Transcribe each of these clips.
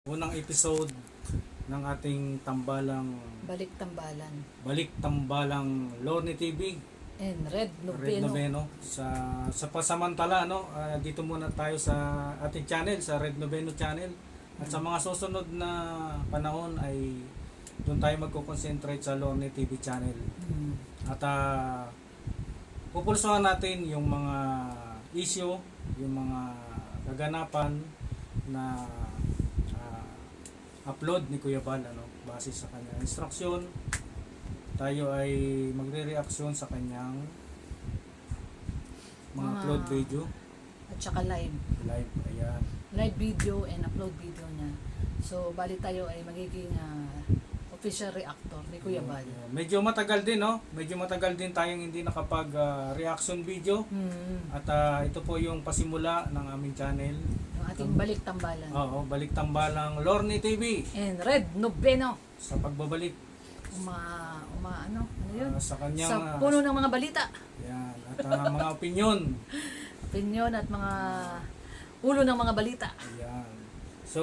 Unang episode ng ating Balik Tambalan Balik Tambalang Lorne TV, and Red Red Noveno. Noveno. Sa pasamantala, dito muna tayo sa ating channel, sa Red Noveno channel. At sa mga susunod na panahon ay doon tayo magko-concentrate sa Lorne TV channel. At pupulsuhan natin yung mga issue, yung mga kaganapan na upload ni Kuya Bal, base sa kanyang instruction. Tayo ay magre-reaction sa kanyang mga upload video At saka live ayan. Live video and upload video niya. So, bali tayo ay magiging official reactor ni Kuya Bal. Medyo matagal din, medyo matagal din tayong hindi nakapag reaction video. At ito po yung pasimula ng aming channel, Yung ating Balik Tambalan Balik Tambalang Lorne TV, and Red Noveno. sa pagbabalik Ano yun? sa kanyang Sa puno ng mga balita, yan, at mga opinion. opinion at mga ulo ng mga balita. Ayan. So,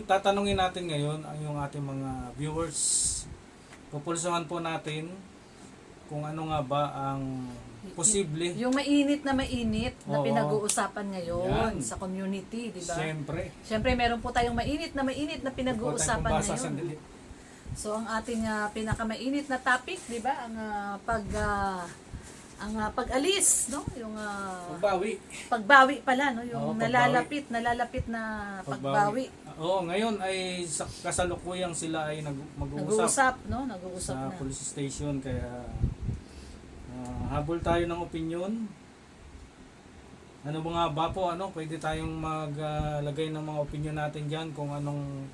tatanungin natin ngayon ang yung ating mga viewers. Pupulsuhan po natin kung ano nga ba ang posible. Yung mainit na Oo. pinag-uusapan ngayon Yan. sa community, di ba? Siyempre. Meron po tayong mainit na pinag-uusapan Pabasa, ngayon. sandali. So ang ating pinakamainit na topic, 'di ba? Ang pag-alis, no? Yung Pagbawi. pagbawi pala, no? Yung Oo, pagbawi. nalalapit na pagbawi. Oo, ngayon ay sa kasalukuyang sila ay mag-uusap Nag-uusap, no? Nag-uusap sa na. police station, kaya habol tayo ng opinion. Ano mga ba po, pwede tayong maglagay ng mga opinion natin diyan kung anong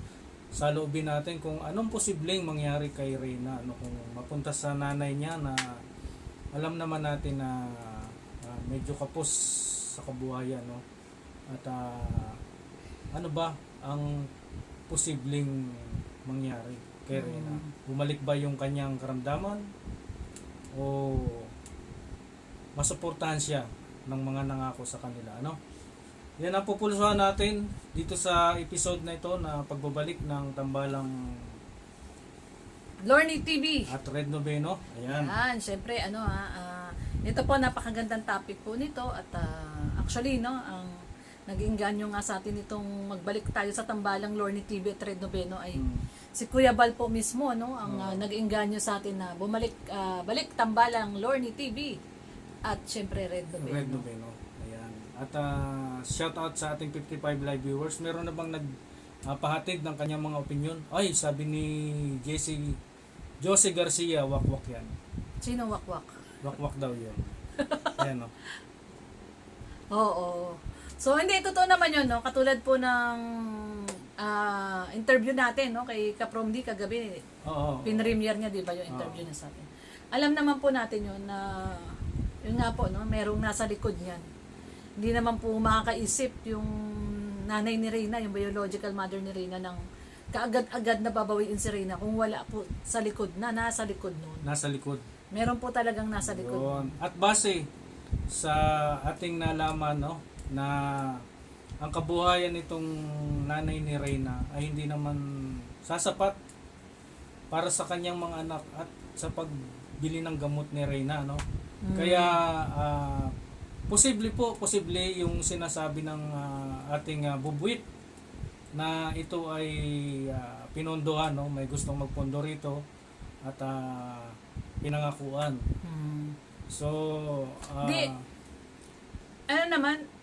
saloobin natin, kung anong posibleng mangyari kay Reyna, kung mapunta sa nanay niya na alam naman natin na medyo kapos sa kabuhayan, at ano ba ang posibleng mangyari kay Reyna? Bumalik ba yung kanyang karamdaman o masuportahan siya ng mga nangako sa kanila, Yan ang pupulsuhan natin dito sa episode na ito na pagbabalik ng Tambalang Lorne TV. at Red Noveno. Ayan. Yan, syempre ito po napakagandang topic po nito at actually, ang naging ganyo nga sa atin itong magbalik tayo sa Tambalang Lorne TV at Red Noveno ay si Kuya Bal po mismo, ang naging ganyo sa atin na balik Tambalang Lorne TV at syempre Red Noveno. Red Noveno. Ayan. At shout out sa ating 55 live viewers. Meron na bang nagpahatid ng kanyang mga opinion? Ay, sabi ni Jose Garcia, wakwak yan. Sino wakwak? Wakwak daw yun. Ayan, Oo. So hindi totoo naman 'yon, katulad po ng interview natin, kay Kapromdi kagabi. Oo. Pinremiere niya, 'di ba, yung interview niya sa atin. Alam naman po natin 'yon na yun nga po, merong nasa likod niyan. Hindi naman po makakaisip yung nanay ni Reyna, yung biological mother ni Reyna, ng kaagad-agad na babawiin si Reyna kung wala po sa likod nasa likod noon. Nasa likod. Meron po talagang nasa likod. Yun. At base sa ating nalaman, na ang kabuhayan nitong nanay ni Reyna ay hindi naman sasapat para sa kanyang mga anak at sa pagbili ng gamot ni Reyna, Kaya posible yung sinasabi ng ating bubuit na ito ay pinondohan, may gustong magpondo rito at pinangakuan. So,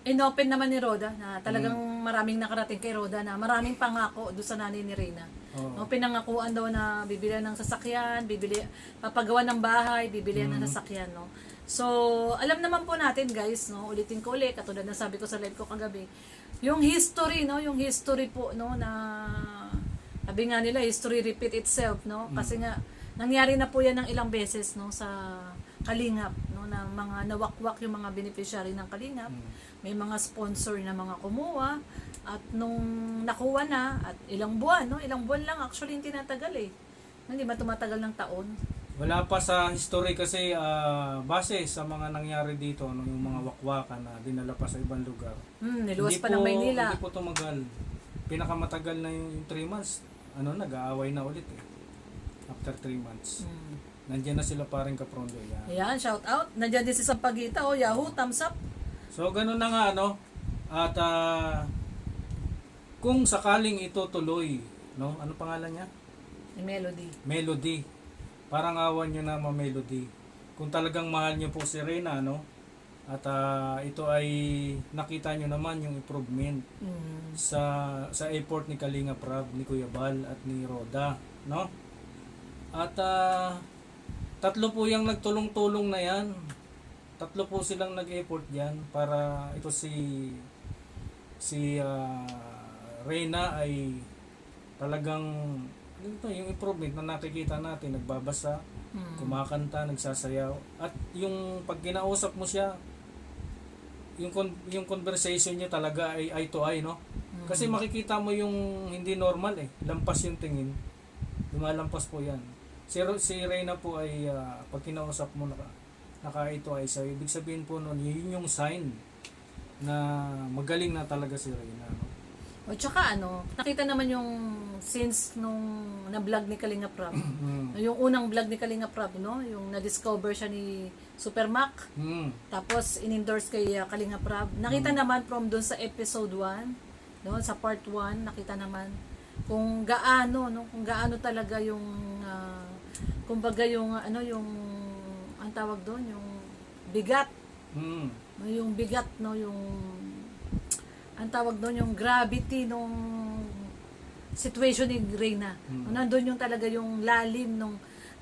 inopen naman ni Roda na talagang maraming nakarating kay Roda na maraming pangako doon sa nanay ni Reyna. Pinangakuan daw na bibilihan ng sasakyan, papagawa ng bahay, bibilihan ng sasakyan, So, alam naman po natin, guys, ulitin ko ulit, katulad na sabi ko sa live ko kagabi, yung history, yung history po, na sabi nga nila, history repeat itself, Kasi nga nangyari na po yan ng ilang beses, sa Kalingap, na mga nawakwak yung mga beneficiary ng Kalingap. May mga sponsor na mga kumuha, at nung nakuha na, at ilang buwan lang actually yung tinatagal hindi ba tumatagal ng taon? Wala pa sa history kasi base sa mga nangyari dito, yung mga wakwakan na dinala pa sa ibang lugar. Niluwas pa ng Maynila. Hindi po tumagal. pinakamatagal na yung 3 months, nag-aaway na ulit eh. After 3 months. Nandiyan na sila paring Kaprondo. Yan. Ayan, shout out. Nandiyan din si Sampagita, Yahoo, thumbs up. So, ganun na nga, At, kung sakaling ito tuloy, ano pangalan niya? Ni Melody. Melody. Parang awan nyo na Melody. Kung talagang mahal nyo po si Reyna, At ito ay nakita nyo naman yung improvement sa effort ni Kalinga Prab, ni Kuya Bal at ni Roda, At tatlo po yung nagtulong-tulong na yan. Tatlo po silang nag-effort diyan para ito si Reyna ay talagang yung improvement na nakikita natin, nagbabasa, kumakanta, nagsasayaw, at yung pag kinausap mo siya, yung conversation niya talaga ay eye to eye, Kasi makikita mo yung hindi normal lampas yung tingin, lumalampas po yan. Si Reyna po ay pag kinausap mo naka ito ay so ibig sabihin po nun, yun yung sign na magaling na talaga si Reyna. O tsaka nakita naman yung since nung na-vlog ni Kalinga Prab. Yung unang vlog ni Kalinga Prab, yung na-discover siya ni Super Mac. Tapos in-endorse kay Kalinga Prab. Nakita naman from doon sa episode 1, sa part 1, nakita naman kung gaano talaga yung kumbaga yung yung ang tawag doon, yung bigat. Yung bigat, yung ang tawag doon, yung gravity nung situation ni Reyna. Nandun yung talaga yung lalim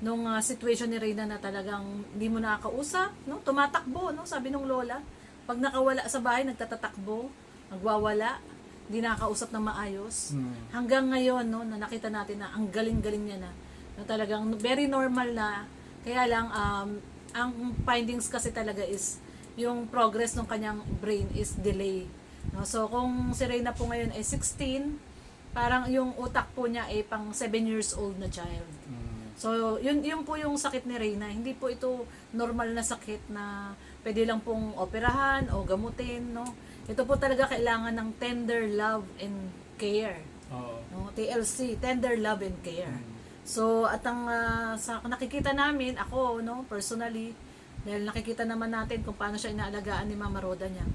nung situation ni Reyna na talagang hindi mo nakakausap, tumatakbo, sabi nung lola. Pag nakawala sa bahay, nagtatatakbo, nagwawala, hindi nakakausap ng maayos. Hanggang ngayon, na nakita natin na ang galing-galing niya na talagang very normal na. Kaya lang, ang findings kasi talaga is yung progress ng kanyang brain is delay. So, kung si Reyna po ngayon ay 16, parang yung utak po niya ay pang 7 years old na child. So, yun po yung sakit ni Reyna. Hindi po ito normal na sakit na pwede lang pong operahan o gamutin, Ito po talaga kailangan ng tender love and care. TLC, tender love and care. So, at ang sa nakikita namin, ako, personally, dahil nakikita naman natin kung paano siya inaalagaan ni Mama Roda niya.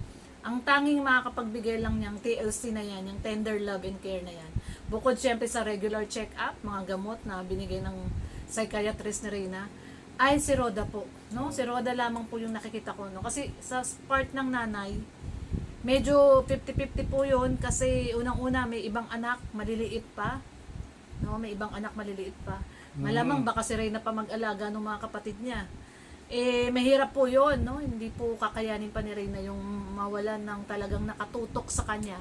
Ang tanging makakapagbigay lang niyang TLC na yan, yung tender love and care na yan. Bukod siyempre sa regular check-up, mga gamot na binigay ng psychiatrist ni Reyna, ay si Roda po. Si Roda lamang po yung nakikita ko. Kasi sa part ng nanay, medyo 50-50 po yun kasi unang-una may ibang anak, maliliit pa. May ibang anak maliliit pa. Malamang baka si Reyna pa mag-alaga ng mga kapatid niya. Mahirap po yun, Hindi po kakayanin pa ni Reyna yung mawalan ng talagang nakatutok sa kanya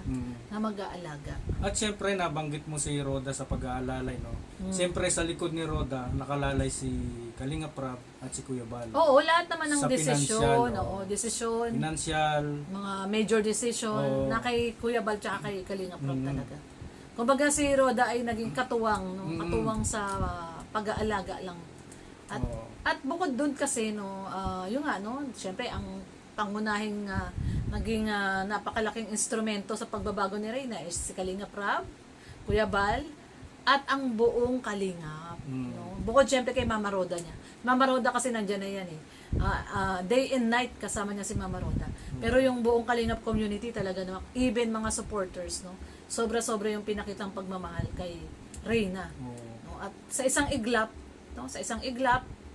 na mag-aalaga. At syempre, nabanggit mo si Roda sa pag-aalalay, Syempre, sa likod ni Roda, nakalalay si Kalinga Prab at si Kuya Bal. Oo, lahat naman ng Sa desisyon. financial, Desisyon. Financial. Mga major decision na kay Kuya Bal tsaka kay Kalinga Prab talaga. Kumbaga si Roda ay naging katuwang, katuwang sa pag-aalaga lang. At bukod doon kasi yung syempre ang pangunahing naging napakalaking instrumento sa pagbabago ni Reyna is si Kalinga Prab, Kuya Bal, at ang buong Kalingap. Bukod syempre kay Mama Roda niya. Mama Roda kasi nandiyan na yan day and night kasama niya si Mama Roda. Pero yung buong Kalingap community talaga naman, even mga supporters, sobra-sobra yung pinakitang pagmamahal kay Reyna. At sa isang iglap,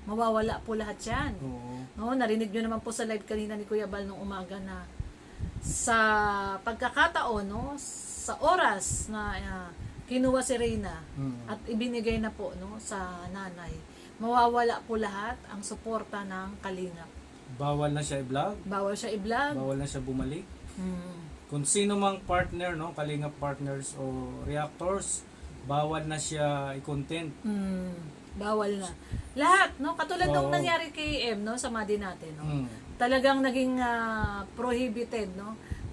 mawawala po lahat yan. Narinig nyo naman po sa live kanina ni Kuya Bal nung umaga na sa pagkakataon, sa oras na kinuha si Reyna at ibinigay na po sa nanay, mawawala po lahat ang suporta ng Kalingap. Bawal na siya i-vlog. Bawal siya i-vlog. Bawal na siya bumalik. Kung sino mang partner, Kalingap partners o reactors, bawal na siya i-content. Bawal na. Lahat, katulad nung nangyari kay M, sa Madi natin, talagang naging prohibited,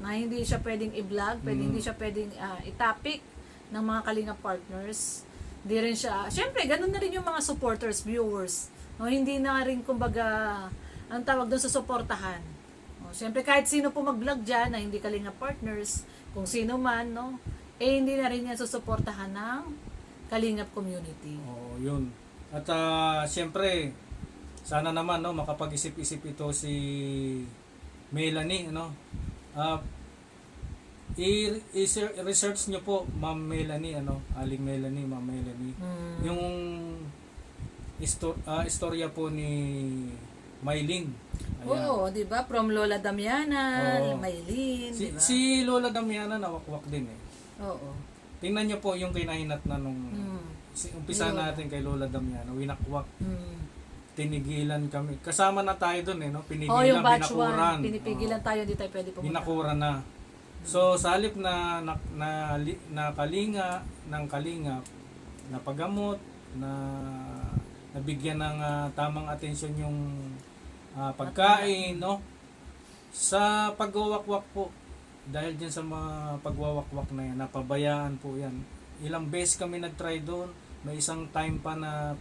na hindi siya pwedeng i-vlog, hindi siya pwedeng i-topic ng mga Kalinga partners. Hindi rin siya, syempre, ganun na rin yung mga supporters, viewers. Hindi na rin, kumbaga, ang tawag doon sa suportahan. Syempre, kahit sino po mag-vlog dyan na hindi Kalinga partners, kung sino man, hindi na rin yan susuportahan ng Kalingap community. Oo, yun. At siyempre, sana naman no makapag-isip-isip ito si Melanie, ano. I-research nyo po, Ma'am Melanie, ano, Aling Melanie, Ma'am Melanie. Yung istorya po ni Maylin. Ayan. Oo, 'di ba? From Lola Damiana, Oo. Maylin, 'di ba? Si Lola Damiana nawakwak din eh. Oo. Tingnan nyo po yung kinahinat na nung umpisa Lola. natin kay Lola Damiana, winakwak. Mm. Tinigilan kami. Kasama na tayo doon eh, no? Pinigilan, Oh, yung batch binakuran. 1, pinipigilan tayo, hindi tayo pwede pumunta. Binakuran na. So, sa halip na kalinga, ng kalingap, na paggamot, na nabigyan ng tamang atensyon yung pagkain, no? Sa pagwawakwak po, dahil dyan sa mga pagwawakwak na yan, napabayaan po yan. Ilang beses kami nag-try doon. May isang time pa na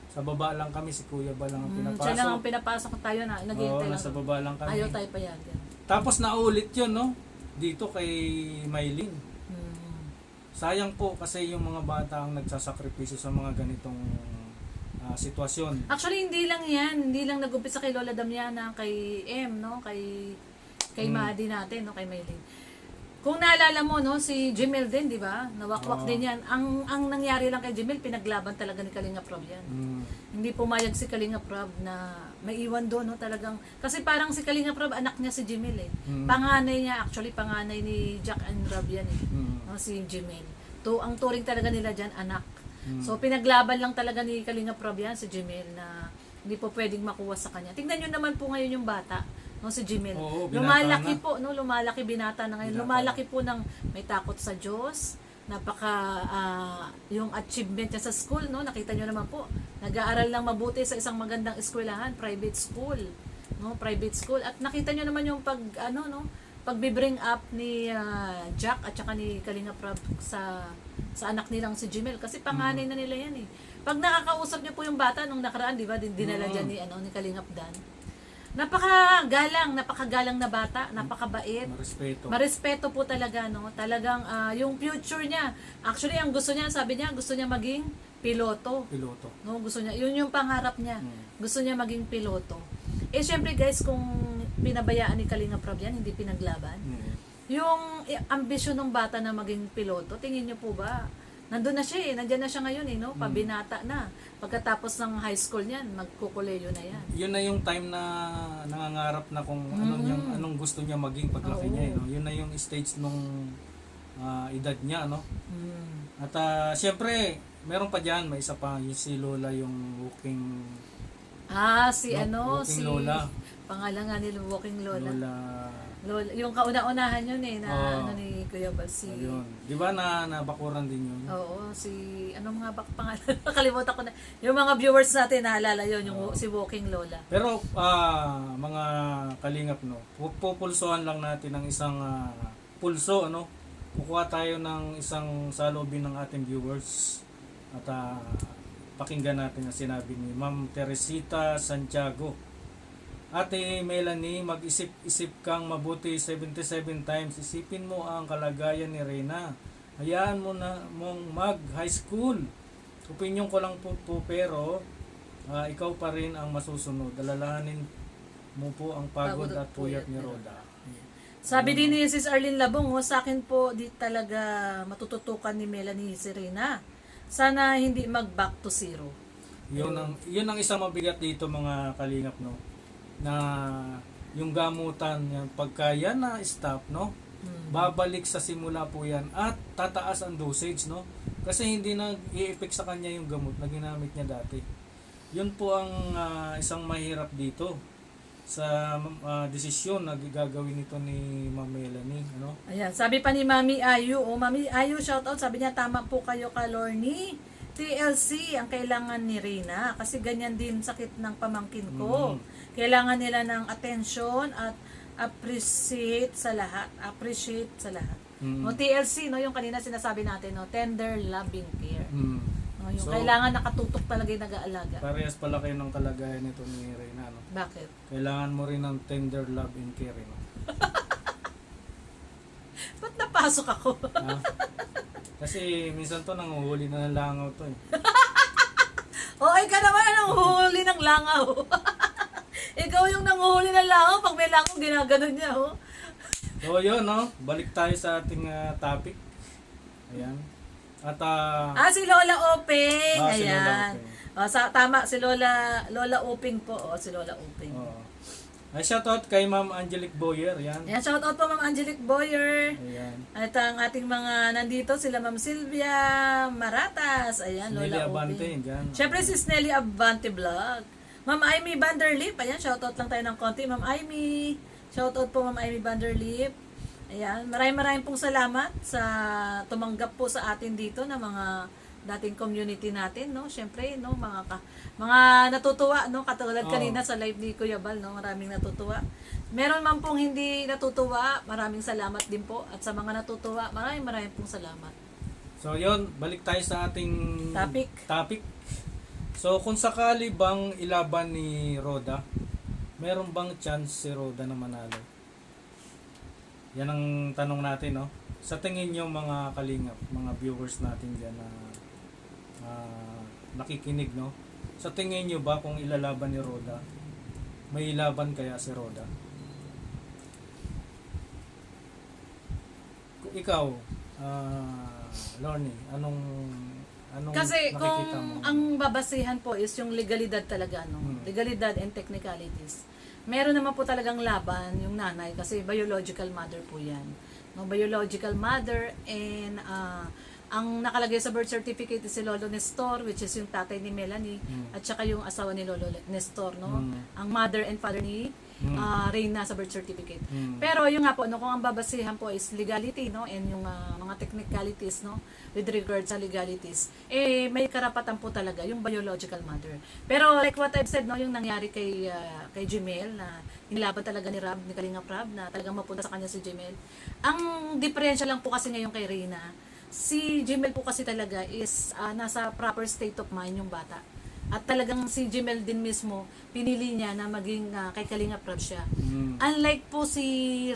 sa baba lang kami, si Kuya ba lang ang pinapasok. Siya lang ang pinapasok tayo na, naghihintay lang. Nasa baba lang kami. Ayaw tayo payagan. Tapos naulit yun, no? Dito kay Maylin. Sayang po kasi yung mga bata ang nagsasakripisyo sa mga ganitong sitwasyon. Actually, hindi lang yan. Hindi lang nag-umpisa kay Lola Damiana, kay M, no? Kay Madi natin, no? Kay Maylin. Kung naalala mo, no, si Jimel din, di ba? Nawakwak din yan. Ang nangyari lang kay Jimel, pinaglaban talaga ni Kalingap Rob yan. Hindi pumayag si Kalingap Rob na maiwan doon, no, talagang. Kasi parang si Kalingap Rob, anak niya si Jimel eh. Panganay niya, actually, panganay ni Jack and Rob yan eh. No, si Jimel. Ang turing talaga nila dyan, anak. So, pinaglaban lang talaga ni Kalingap Rob yan, si Jimel, na hindi po pwedeng makuha sa kanya. Tingnan nyo naman po ngayon yung bata. No, si Jimel. Oo, Lumalaki na. po, no, lumalaki binata na ngayon. Binata Lumalaki po ng may takot sa Diyos. Napaka yung achievement niya sa school, no, nakita niyo naman po. Nag-aaral lang mabuti sa isang magandang eskwelahan, private school, no, private school. At nakita niyo naman yung pagbi-bring up ni Jack at saka ni Kalingap Rob sa anak nilang si Jimel kasi panganay na nila yan eh. Pag nakakausap niyo po yung bata nung nakaraan, di ba, dinala diyan ni Kalingap Dan. Napakagalang na bata, napakabait. Marespeto po talaga, no? Talagang yung future niya. Actually, ang gusto niya, sabi niya, gusto niya maging piloto. No, gusto niya. Yun yung pangarap niya. Gusto niya maging piloto. Eh syempre guys, kung pinabayaan ni Kalingap Rob yan, hindi pinaglaban. Yung ambisyon ng bata na maging piloto, tingin niyo po ba? Nandun na siya eh, nandiyan na siya ngayon eh, no? Pabinata na. Pagkatapos ng high school niyan, magkukuleyo na yan. Yun na yung time na nangangarap na kung anong gusto niya maging paglaki niya, eh, no? Yun na yung stage nung edad niya, no? At siyempre, meron pa diyan, may isa pa, yung si Lola, yung walking si Lola. Pangalan nga nila, Walking Lola. Lola. Yung kauna-unahan yun eh, na ni Kuya Bal, si... Ayun. Di ba nabakuran din yun? Oo, ano mga pangalan? Nakalimutan ko na. Yung mga viewers natin, naalala yun, si Walking Lola. Pero, mga kalingap, no? Pupulsohan lang natin ng isang pulso, ano? Kukuha tayo ng isang salubin ng ating viewers. At pakinggan natin ang sinabi ni Ma'am Teresita Santiago. Ate Melanie, mag-isip-isip kang mabuti 77 times. Isipin mo ang kalagayan ni Reyna. Hayaan mo na mong mag-high school. Opinyon ko lang po pero ikaw pa rin ang masusunod. Alalahanin mo po ang pagod at puyat ni Roda. Sabi din ni Sis Arlene Labong, sa akin po di talaga matututukan ni Melanie si Reyna. Sana hindi mag-back to zero. Yun ang isang mabigat dito mga kalingap, no? Na yung gamutan, yung pagka yan na stop, no? Babalik sa simula po yan at tataas ang dosage, no? Kasi hindi na i-effect sa kanya yung gamot na ginamit niya dati. Yun po ang isang mahirap dito sa desisyon na gagawin nito ni Ma'am Melanie, ano? Ayan, sabi pa ni Mami Ayu, Mami Ayu, shoutout, sabi niya, tama po kayo, Kalorni. TLC ang kailangan ni Reyna kasi ganyan din sakit ng pamangkin ko. Kailangan nila ng attention at appreciate sa lahat. No, TLC, no, yung kanina sinasabi natin, no, tender loving care. No, yung kailangan nakatutok talaga yung nag-aalaga. Parehas pala kayo ng kalagayan nito ni Reyna, no? Bakit? Kailangan mo rin ng tender love and care, no? Ba't papasok ako. Ha? Kasi minsan to nanguhuli na ng langaw to eh. Ay ka naman ang nanguhuli ng langaw. Ikaw yung nanguhuli ng langaw, pag may langaw, ginaganon niya, oh. So yun, no? Balik tayo sa ating topic. Ayan. At Si Lola Oping. si Lola Ayan. Oping. Tama, si Lola Oping po. Si Lola Oping. Oo. Ay, shoutout kay Ma'am Angelique Boyer. Yan. Ayan, shout out po Ma'am Angelique Boyer. Ayan. At ang ating mga nandito, sila Ma'am Sylvia Maratas. Ayan, Nelly Lola Abante. Oping. Yan. Siyempre si Snelly Abante Vlog. Ma'am Amy Vanderlip. Ayan, shout out lang tayo ng konti. Ma'am Amy. Shout out po Ma'am Amy Vanderlip. Ayan, maraming pong salamat sa tumanggap po sa atin dito na mga dating community natin, no? Syempre, no, mga natutuwa, no, katulad Oo. kanina sa live ni Kuya Bal, no, maraming natutuwa. Meron man pong hindi natutuwa, maraming salamat din po. At sa mga natutuwa, maraming pong salamat. So yun, balik tayo sa ating Topic. So kung sakali bang ilaban ni Roda, meron bang chance si Roda na manalo? Yan ang tanong natin, no? Sa tingin nyo mga kalingap, mga viewers natin dyan na nakikinig, no? Sa tingin nyo ba kung ilalaban ni Roda, may laban kaya si Roda? Ikaw, Lorne, anong Kasi kung nakikita mo? ang babasihan po is yung legalidad talaga, no? Legalidad and technicalities. Meron naman po talagang laban yung nanay kasi biological mother po yan. No, biological mother and ang nakalagay sa birth certificate is si Lolo Nestor, which is yung tatay ni Melanie, at saka yung asawa ni Lolo Nestor, no? Ang mother and father ni Reyna sa birth certificate. Pero yung nga po, no, kung ang babasihan po is legality, no, and yung mga technicalities, no, with regard sa legalities, may karapatan po talaga yung biological mother. Pero like what I've said, no, yung nangyari kay Jemel, na nilaban talaga ni Rab, ni Kalingap Rab, na talagang mapunta sa kanya si Jemel. Ang diferensya lang po kasi ngayon kay Reyna, si Jemel po kasi talaga is nasa proper state of mind yung bata. At talagang si Jemel din mismo, pinili niya na maging kay Kalingap Rab siya. Unlike po si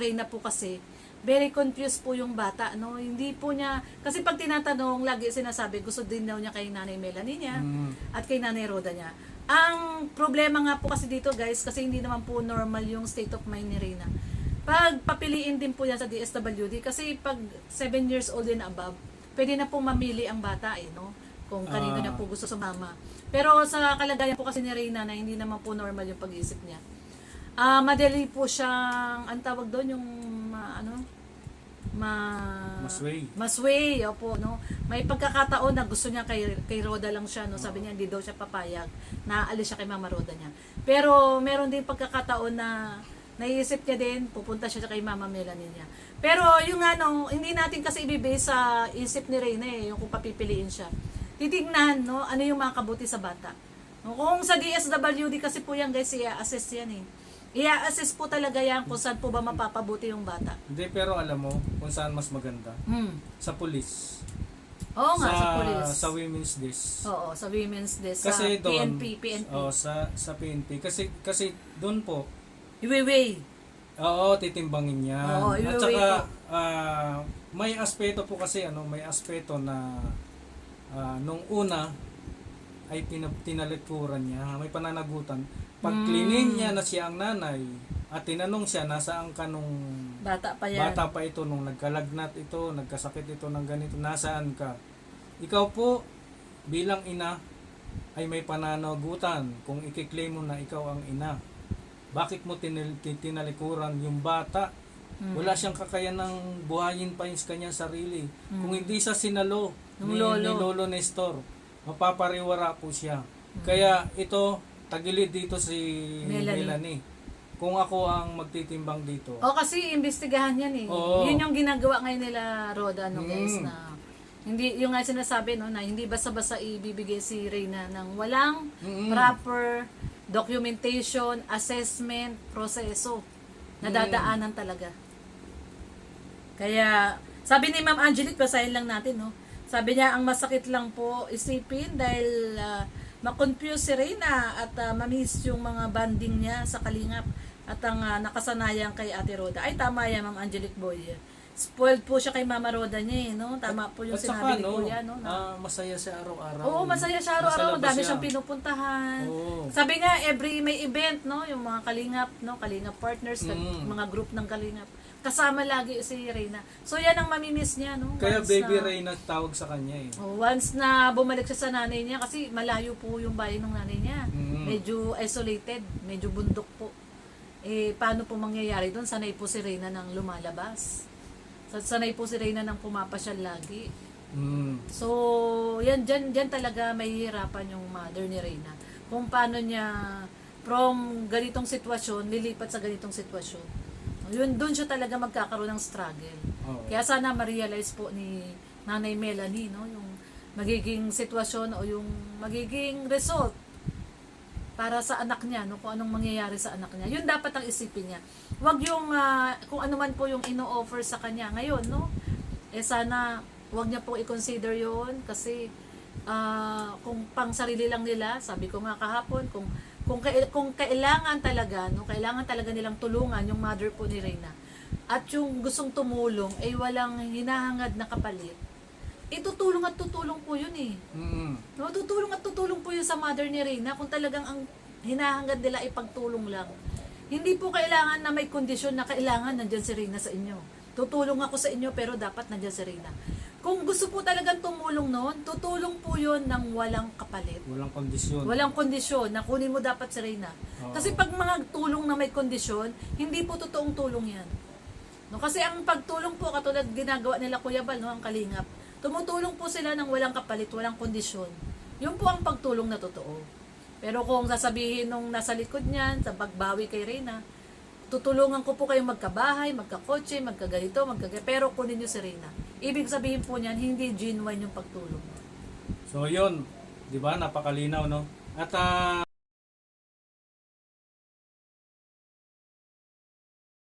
Reyna po kasi, very confused po yung bata, no? Hindi po niya, kasi pag tinatanong, lagi sinasabi, gusto din daw niya kay Nanay Melanie niya, at kay Nanay Roda niya. Ang problema nga po kasi dito guys, kasi hindi naman po normal yung state of mind ni Reyna. Pag papiliin din po yan sa DSWD, kasi pag 7 years old and above, pwede na po mamili ang bata no? Kung kanino na po gusto sumama. Pero sa kalagayan po kasi ni Reyna na hindi naman po normal yung pag-iisip niya. Madali po siyang, ang tawag doon, yung masway, opo, no? May pagkakataon na gusto niya kay Roda lang siya, no? Sabi niya hindi daw siya papayag na aalis siya kay Mama Roda niya. Pero meron din pagkakataon na naiisip niya din, pupunta siya kay Mama Melanie niya. Pero yung hindi natin kasi ibibase sa isip ni Reyna yung kung papipiliin siya. Titignan, no, ano yung makakabuti sa bata. No, kung sa DSWD kasi po yan guys, i-assess yan I-assess po talaga yan kung saan po ba mapapabuti yung bata. Hindi, pero alam mo kung saan mas maganda? Sa police. Oo nga, sa police. Sa Women's Days. Oo, sa Women's Days. Kasi sa doon, PNP. sa PNP. Kasi doon po, iwiwi. oo, titimbangin yan. Oo, At saka, may aspeto po kasi, may aspeto na nung una, ay tinalikuran niya, may pananagutan. Pag klinin niya na siya ang nanay, at tinanong siya, nasaan ka nung Bata pa yan. bata pa ito, nung nagkalagnat ito, nagkasakit ito ng ganito, nasaan ka? Ikaw po, bilang ina, ay may pananagutan kung ikiklaim mo na ikaw ang ina. Bakit mo tinalikuran yung bata? Wala siyang kakayanang buhayin pa yung kanyang sarili. Kung hindi sa sinalo ni Lolo Nestor, mapapariwara po siya. Kaya ito, tagilid dito si Melanie. Kung ako ang magtitimbang dito. Kasi imbestigahan yan Oo. Yun yung ginagawa ngayon nila Roda, guys, na hindi, yung nga sinasabi, no, na hindi basta-basta ibibigay si Reyna ng walang proper documentation, assessment, proseso na dadaanan talaga. Kaya, sabi ni Ma'am Angelique, basahin lang natin, no? Sabi niya, ang masakit lang po isipin dahil makonfuse si Reyna at mamiss yung mga banding niya sa Kalingap at ang nakasanayan kay Ate Roda. Ay, tama yan, Ma'am Angelique Boyer. spoiled po siya kay Mama Roda niya eh, no? Tama po yung At saka, sinabi ni Kuya, no? Na, masaya siya araw-araw. oo, masaya siya Nasa araw-araw. labas Dami siya. siyang pinupuntahan. Oo. Sabi nga, every may event, no? Yung mga kalingap, no? Kalingap partners, mga group ng kalingap. Kasama lagi si Reyna. So, yan ang mamimiss niya, no? Kaya Once Baby na- Ray nagtawag sa kanya eh. Oh, once na bumalik siya sa nanay niya, kasi malayo po yung bahay ng nanay niya. Medyo isolated, medyo bundok po. Eh, paano po mangyayari doon? Sanay po si Reyna ng lumalabas. Sanay po si Reyna ng pumapasyal lagi. Mm. So, dyan talaga mahihirapan yung mother ni Reyna. Kung paano niya from ganitong sitwasyon, lilipat sa ganitong sitwasyon. Yun, doon siya talaga magkakaroon ng struggle. Oo. Kaya sana ma-realize po ni Nanay Melanie, no, yung magiging sitwasyon o yung magiging result para sa anak niya, no, kung anong mangyayari sa anak niya. Yun dapat ang isipin niya. Huwag yung kung ano man po yung ino-offer sa kanya ngayon, no. Eh sana huwag niya po i-consider yun kasi kung pang sarili lang nila, sabi ko nga kahapon, kung kailangan talaga, no, kailangan talaga nilang tulungan yung mother po ni Reyna. At yung gustong tumulong ay walang hinahangad na kapalit. Tutulong at tutulong po yun eh. Mm. No, tutulong at tutulong po yun sa mother ni Reyna kung talagang ang hinahangad nila ay pagtulong lang. Hindi po kailangan na may kondisyon na kailangan nandyan si Reyna sa inyo. Tutulong ako sa inyo pero dapat nandyan si Reyna. Kung gusto po talagang tumulong noon, tutulong po yun ng walang kapalit. Walang kondisyon. Walang kondisyon na kunin mo dapat si Reyna. Oo. Kasi pag mga tulong na may kondisyon, hindi po totoong tulong yan. No, kasi ang pagtulong po, katulad ginagawa nila Kuya Bal, no, ang kalingap, tumutulong po sila ng walang kapalit, walang kondisyon. Yun po ang pagtulong na totoo. Pero kung sasabihin nung nasa likod niyan, sa pagbawi kay Reyna, tutulungan ko po kayong magkabahay, magkakotse, magkaganito, pero kunin niyo si Reyna. Ibig sabihin po niyan, hindi genuine yung pagtulong. So yun, 'di ba? Napakalinaw, no? At